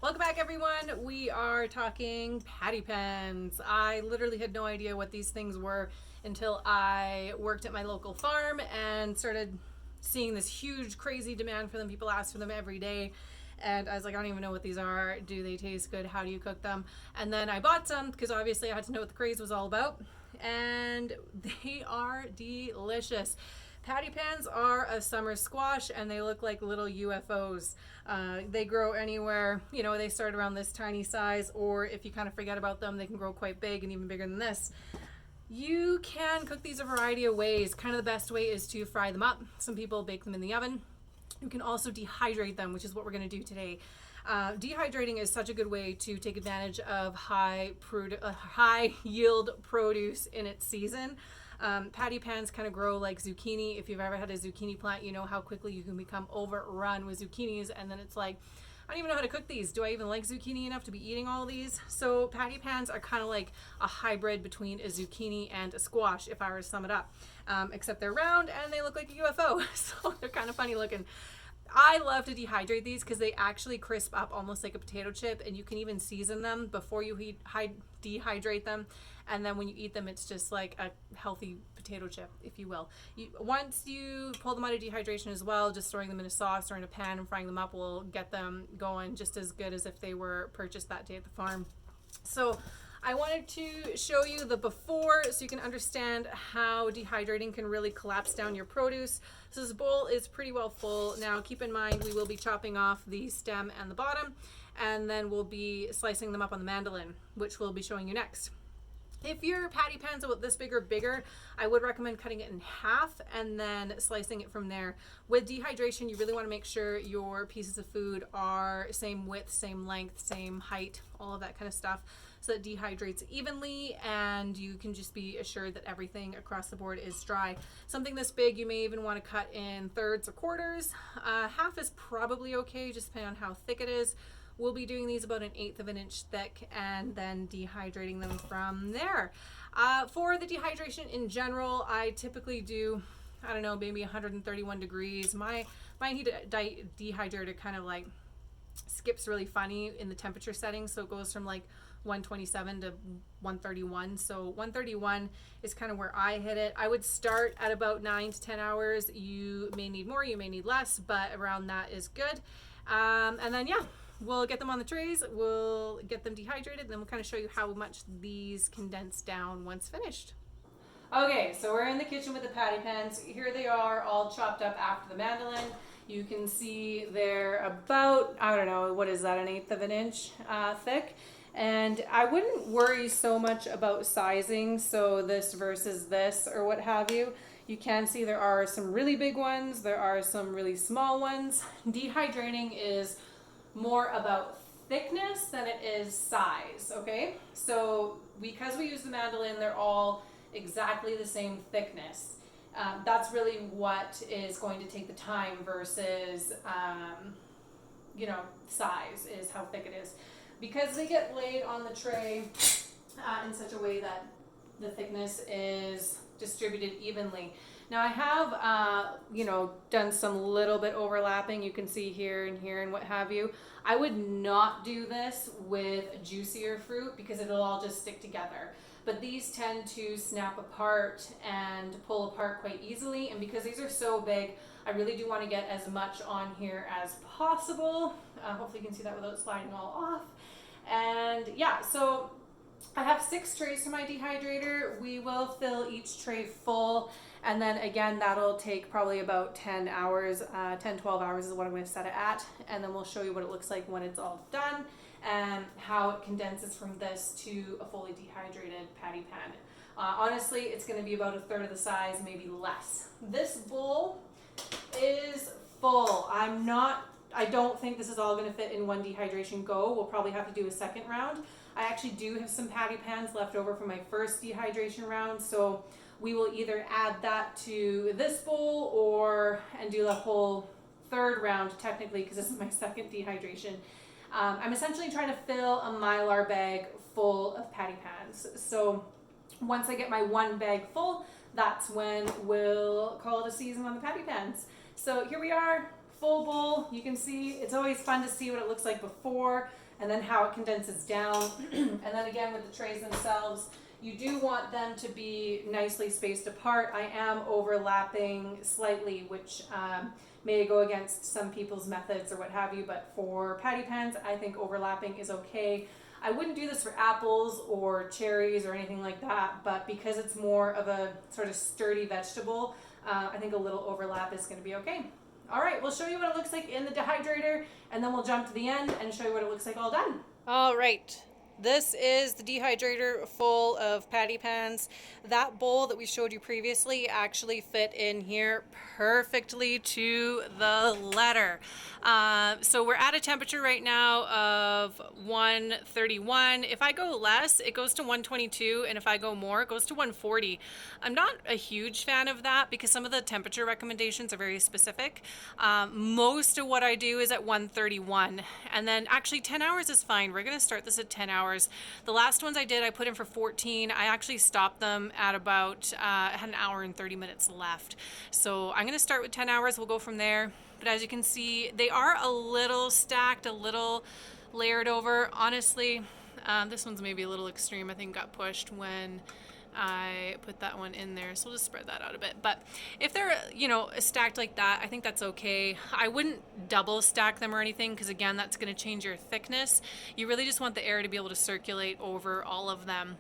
Welcome back, everyone. We are talking patty pans. I literally had no idea what these things were until I worked at my local farm and started seeing this huge, crazy demand for them. People ask for them every day. And I was like, I don't even know what these are. Do they taste good? How do you cook them? And then I bought some because obviously I had to know what the craze was all about. And they are delicious. Patty pans are a summer squash and they look like little UFOs. They grow anywhere, they start around this tiny size, or if you kind of forget about them, they can grow quite big and even bigger than this. You can cook these a variety of ways. Kind of the best way is to fry them up. Some people bake them in the oven. You can also dehydrate them, which is what we're going to do today. Dehydrating is such a good way to take advantage of high yield produce in its season. Patty pans kind of grow like zucchini. If you've ever had a zucchini plant, you know how quickly you can become overrun with zucchinis, and then it's like, I don't even know how to cook these. Do I even like zucchini enough to be eating all of these? So patty pans are kind of like a hybrid between a zucchini and a squash, if I were to sum it up. Except they're round and they look like a UFO, so they're kind of funny looking. I love to dehydrate these because they actually crisp up almost like a potato chip, and you can even season them before you dehydrate them, and then when you eat them, it's just like a healthy potato chip, if you will. Once you pull them out of dehydration as well, just throwing them in a sauce or in a pan and frying them up will get them going just as good as if they were purchased that day at the farm. So I wanted to show you the before so you can understand how dehydrating can really collapse down your produce. So this bowl is pretty well full. Now keep in mind we will be chopping off the stem and the bottom, and then we'll be slicing them up on the mandolin, which we'll be showing you next. If your patty pan's about this big or bigger, I would recommend cutting it in half and then slicing it from there. With dehydration, you really want to make sure your pieces of food are same width, same length, same height, all of that kind of stuff, so that it dehydrates evenly and you can just be assured that everything across the board is dry. Something this big, you may even want to cut in thirds or quarters. Half is probably okay, just depending on how thick it is. We'll be doing these about 1/8 of an inch thick and then dehydrating them from there. For the dehydration in general, I typically do, I don't know, maybe 131 degrees. My heat dehydrator kind of like skips really funny in the temperature setting, so it goes from like 127 to 131. So 131 is kind of where I hit it. I would start at about 9 to 10 hours. You may need more, you may need less, but around that is good. And then we'll get them on the trays, we'll get them dehydrated, and then we'll kind of show you how much these condense down once finished. Okay, so we're in the kitchen with the patty pans. Here they are, all chopped up after the mandolin. You can see they're about, I don't know, what is that, 1/8 of an inch thick. And I wouldn't worry so much about sizing, so this versus this or what have you. You can see there are some really big ones, there are some really small ones. Dehydrating is more about thickness than it is size, okay? So because we use the mandolin, they're all exactly the same thickness. That's really what is going to take the time versus, size is how thick it is. Because they get laid on the tray in such a way that the thickness is distributed evenly. Now I have, done some little bit overlapping. You can see here and what have you. I would not do this with juicier fruit because it'll all just stick together. But these tend to snap apart and pull apart quite easily. And because these are so big, I really do want to get as much on here as possible. Hopefully you can see that without sliding all off. And so I have 6 trays for my dehydrator. We will fill each tray full, and then again that'll take probably about 10 hours, 10-12 hours is what I'm going to set it at, and then we'll show you what it looks like when it's all done and how it condenses from this to a fully dehydrated patty pan. Honestly, it's going to be about 1/3 of the size, maybe less. This bowl is full. I don't think this is all going to fit in one dehydration go. We'll probably have to do a second round. I actually do have some patty pans left over from my first dehydration round, so we will either add that to this bowl and do the whole 3rd round technically, because this is my second dehydration. I'm essentially trying to fill a Mylar bag full of patty pans. So once I get my 1 bag full, that's when we'll call it a season on the patty pans. So here we are, full bowl, you can see it's always fun to see what it looks like before and then how it condenses down. And then again with the trays themselves, you do want them to be nicely spaced apart. I am overlapping slightly, which may go against some people's methods or what have you, but for patty pans, I think overlapping is okay. I wouldn't do this for apples or cherries or anything like that, but because it's more of a sort of sturdy vegetable, I think a little overlap is going to be okay. All right, we'll show you what it looks like in the dehydrator, and then we'll jump to the end and show you what it looks like all done. All right. This is the dehydrator full of patty pans. That bowl that we showed you previously actually fit in here perfectly to the letter. So we're at a temperature right now of 131. If I go less, it goes to 122, and if I go more, it goes to 140. I'm not a huge fan of that because some of the temperature recommendations are very specific. Most of what I do is at 131, and then actually 10 hours is fine. We're gonna start this at 10 hours. The last ones I did, I put in for 14. I actually stopped them at about had an hour and 30 minutes left. So I'm gonna start with 10 hours. We'll go from there. But as you can see, they are a little stacked, a little layered over. Honestly, this one's maybe a little extreme. I think got pushed when I put that one in there, so we'll just spread that out a bit. But if they're, you know, stacked like that, I think that's okay. I wouldn't double stack them or anything because again, that's going to change your thickness. You really just want the air to be able to circulate over all of them.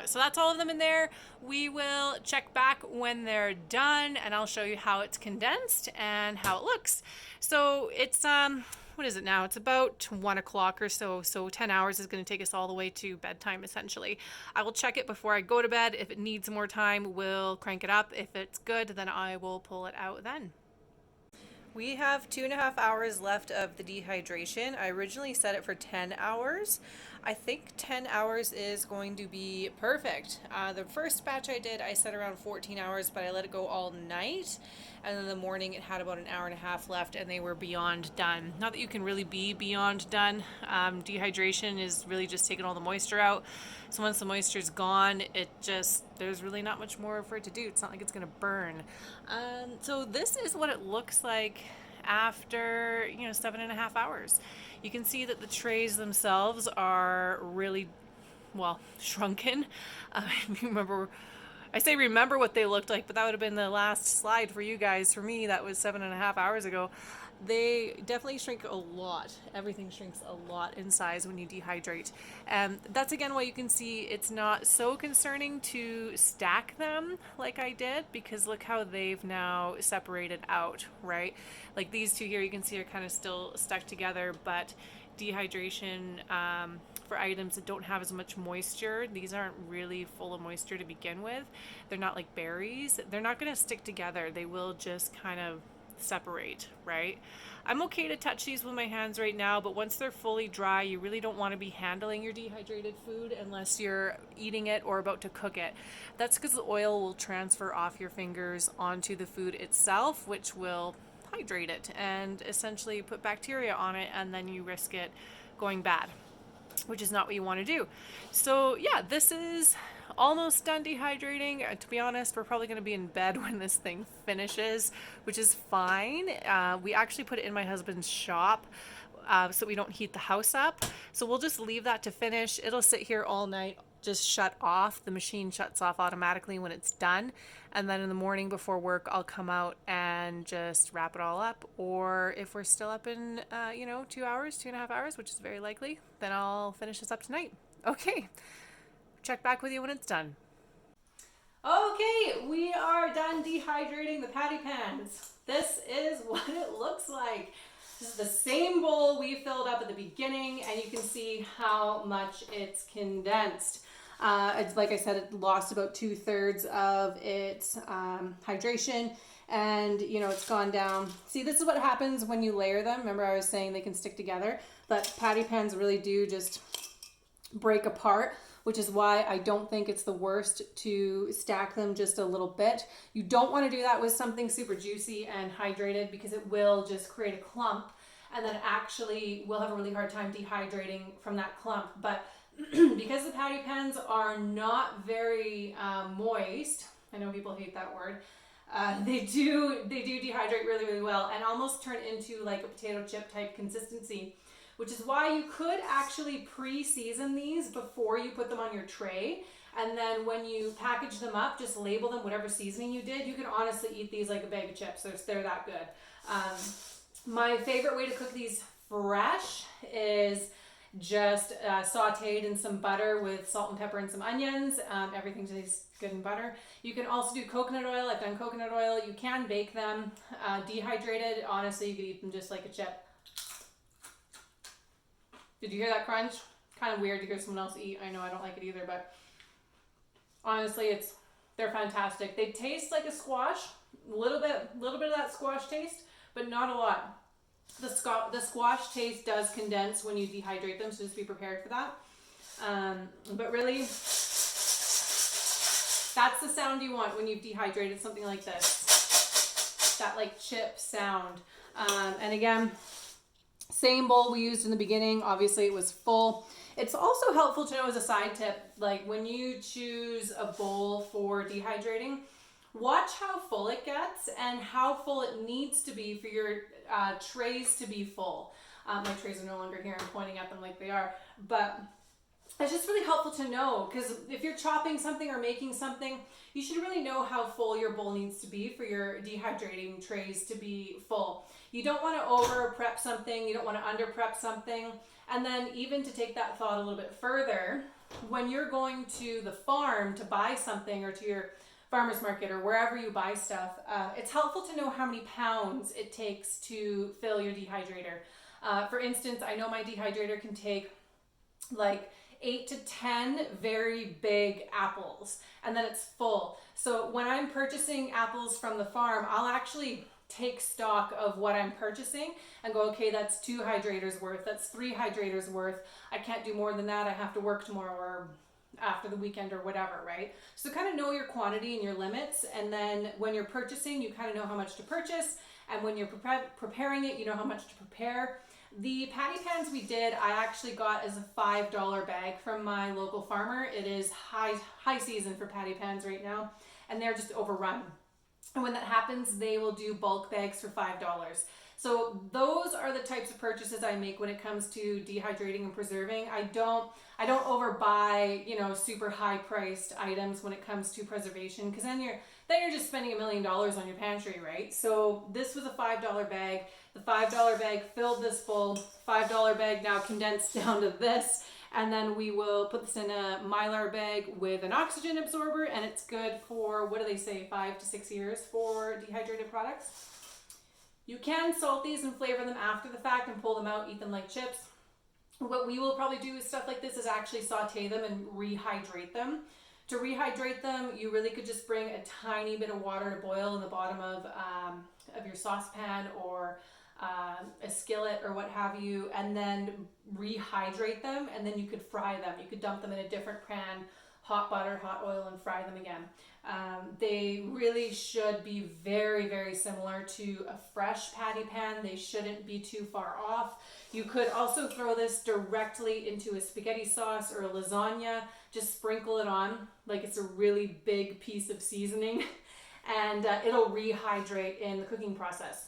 So that's all of them in there. We will check back when they're done and I'll show you how it's condensed and how it looks. So it's what is it now? It's about 1 o'clock or so. So 10 hours is going to take us all the way to bedtime, essentially. I will check it before I go to bed. If it needs more time, we'll crank it up. If it's good, then I will pull it out then. We have 2.5 hours left of the dehydration. I originally set it for 10 hours. I think 10 hours is going to be perfect. The first batch I did, I set around 14 hours, but I let it go all night. And then in the morning, it had about an hour and a half left, and they were beyond done. Not that you can really be beyond done. Dehydration is really just taking all the moisture out. So once the moisture's gone, there's really not much more for it to do. It's not like it's gonna burn. So this is what it looks like after 7.5 hours. You can see that the trays themselves are really well shrunken. I say remember what they looked like, but that would have been the last slide for you guys. For me, that was 7.5 hours ago. They definitely shrink a lot. Everything shrinks a lot in size when you dehydrate. And that's again why you can see it's not so concerning to stack them like I did, because look how they've now separated out, right? Like these two here, you can see are kind of still stuck together, but dehydration for items that don't have as much moisture, these aren't really full of moisture to begin with. They're not like berries. They're not going to stick together. They will just kind of separate, right? I'm okay to touch these with my hands right now, but once they're fully dry, you really don't want to be handling your dehydrated food unless you're eating it or about to cook it. That's because the oil will transfer off your fingers onto the food itself, which will hydrate it and essentially put bacteria on it, and then you risk it going bad, which is not what you want to do. So yeah, this is almost done dehydrating. To be honest, we're probably going to be in bed when this thing finishes, which is fine. We actually put it in my husband's shop so we don't heat the house up. So we'll just leave that to finish. It'll sit here all night, just shut off. The machine shuts off automatically when it's done. And then in the morning before work, I'll come out and just wrap it all up. Or if we're still up in, 2 hours, 2.5 hours, which is very likely, then I'll finish this up tonight. Okay. Check back with you when it's done. Okay, we are done dehydrating the patty pans. This is what it looks like. This is the same bowl we filled up at the beginning, and you can see how much it's condensed. It's like I said, it lost about 2/3 of its hydration, and it's gone down. See, this is what happens when you layer them. Remember I was saying they can stick together, but patty pans really do just break apart, which is why I don't think it's the worst to stack them just a little bit. You don't want to do that with something super juicy and hydrated, because it will just create a clump, and then actually we'll have a really hard time dehydrating from that clump. But because the patty pans are not very moist, I know people hate that word, They do dehydrate really, really well and almost turn into like a potato chip type consistency, which is why you could actually pre-season these before you put them on your tray. And then when you package them up, just label them whatever seasoning you did. You can honestly eat these like a bag of chips. They're that good. My favorite way to cook these fresh is just sauteed in some butter with salt and pepper and some onions. Everything tastes good in butter. You can also do coconut oil. I've done coconut oil. You can bake them. Dehydrated, honestly, you could eat them just like a chip. Did you hear that crunch? Kind of weird to hear someone else eat. I know I don't like it either, but honestly, they're fantastic. They taste like a squash, a little bit of that squash taste, but not a lot. The squash taste does condense when you dehydrate them, so just be prepared for that. But really, that's the sound you want when you've dehydrated something like this. That like chip sound. And again, same bowl we used in the beginning. Obviously, it was full. It's also helpful to know as a side tip, like when you choose a bowl for dehydrating, watch how full it gets and how full it needs to be for your trays to be full. My trays are no longer here. I'm pointing at them like they are. But it's just really helpful to know, because if you're chopping something or making something, you should really know how full your bowl needs to be for your dehydrating trays to be full. You don't want to over prep something. You don't want to under prep something. And then even to take that thought a little bit further, when you're going to the farm to buy something, or to your farmer's market or wherever you buy stuff, it's helpful to know how many pounds it takes to fill your dehydrator. For instance, I know my dehydrator can take like 8 to 10 very big apples, and then it's full. So when I'm purchasing apples from the farm, I'll actually take stock of what I'm purchasing and go, okay, that's 2 hydrators worth, that's 3 hydrators worth. I can't do more than that. I have to work tomorrow or after the weekend or whatever, right? So kind of know your quantity and your limits, and then when you're purchasing, you kind of know how much to purchase, and when you're preparing it, you know how much to prepare. The patty pans we did, I actually got as a $5 bag from my local farmer. It is high season for patty pans right now, and they're just overrun. And when that happens, they will do bulk bags for $5. So those are the types of purchases I make when it comes to dehydrating and preserving. I don't overbuy, super high priced items when it comes to preservation, because then you're just spending $1 million on your pantry, right? So this was a $5 bag. The $5 bag filled this full. $5 bag now condensed down to this. And then we will put this in a Mylar bag with an oxygen absorber, and it's good for, what do they say, 5 to 6 years for dehydrated products. You can salt these and flavor them after the fact and pull them out, eat them like chips. What we will probably do with stuff like this is actually saute them and rehydrate them. To rehydrate them, you really could just bring a tiny bit of water to boil in the bottom of your saucepan or a skillet or what have you, and then rehydrate them, and then you could fry them. You could dump them in a different pan, hot butter, hot oil, and fry them again. They really should be very, very similar to a fresh patty pan. They shouldn't be too far off. You could also throw this directly into a spaghetti sauce or a lasagna. Just sprinkle it on like it's a really big piece of seasoning, and it'll rehydrate in the cooking process.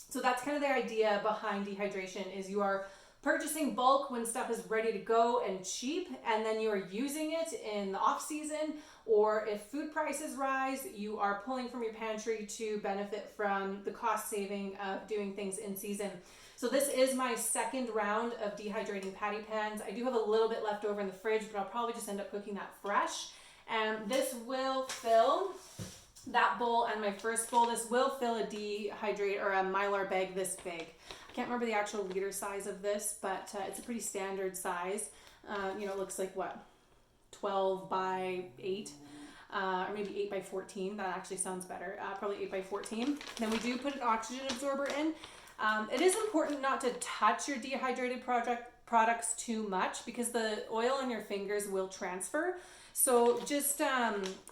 So that's kind of the idea behind dehydration, is you are purchasing bulk when stuff is ready to go and cheap, and then you are using it in the off season, or if food prices rise, you are pulling from your pantry to benefit from the cost saving of doing things in season. So this is my second round of dehydrating patty pans. I do have a little bit left over in the fridge, but I'll probably just end up cooking that fresh. And this will fill that bowl, and my first bowl, this will fill a dehydrate or a Mylar bag this big. I can't remember the actual liter size of this, but it's a pretty standard size. It looks like 12 by 8, or maybe 8 by 14. That actually sounds better. Probably 8 by 14. Then we do put an oxygen absorber in. It is important not to touch your dehydrated products too much, because the oil on your fingers will transfer. So just,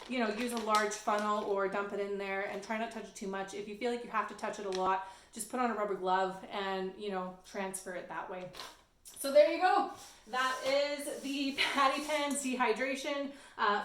use a large funnel or dump it in there, and try not to touch it too much. If you feel like you have to touch it a lot, just put on a rubber glove and, transfer it that way. So there you go. That is the PattyPans dehydration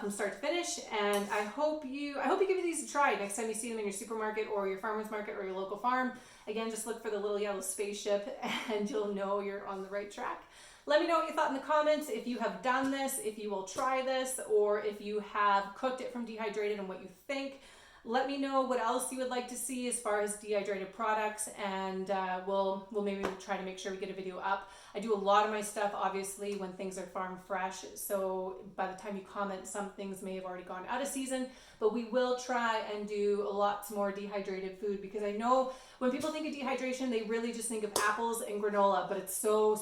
from start to finish, and I hope you give these a try next time you see them in your supermarket or your farmer's market or your local farm. Again, just look for the little yellow spaceship and you'll know you're on the right track. Let me know what you thought in the comments, if you have done this, if you will try this, or if you have cooked it from dehydrated and what you think. Let me know what else you would like to see as far as dehydrated products, and we'll maybe try to make sure we get a video up. I do a lot of my stuff obviously when things are farm fresh, so by the time you comment, some things may have already gone out of season, but we will try and do lots more dehydrated food, because I know when people think of dehydration, they really just think of apples and granola, but it's so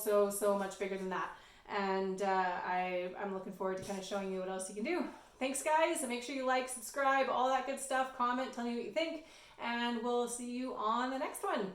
much bigger than that. And I'm looking forward to kind of showing you what else you can do. Thanks guys, and make sure you like, subscribe, all that good stuff, comment, tell me what you think, and we'll see you on the next one.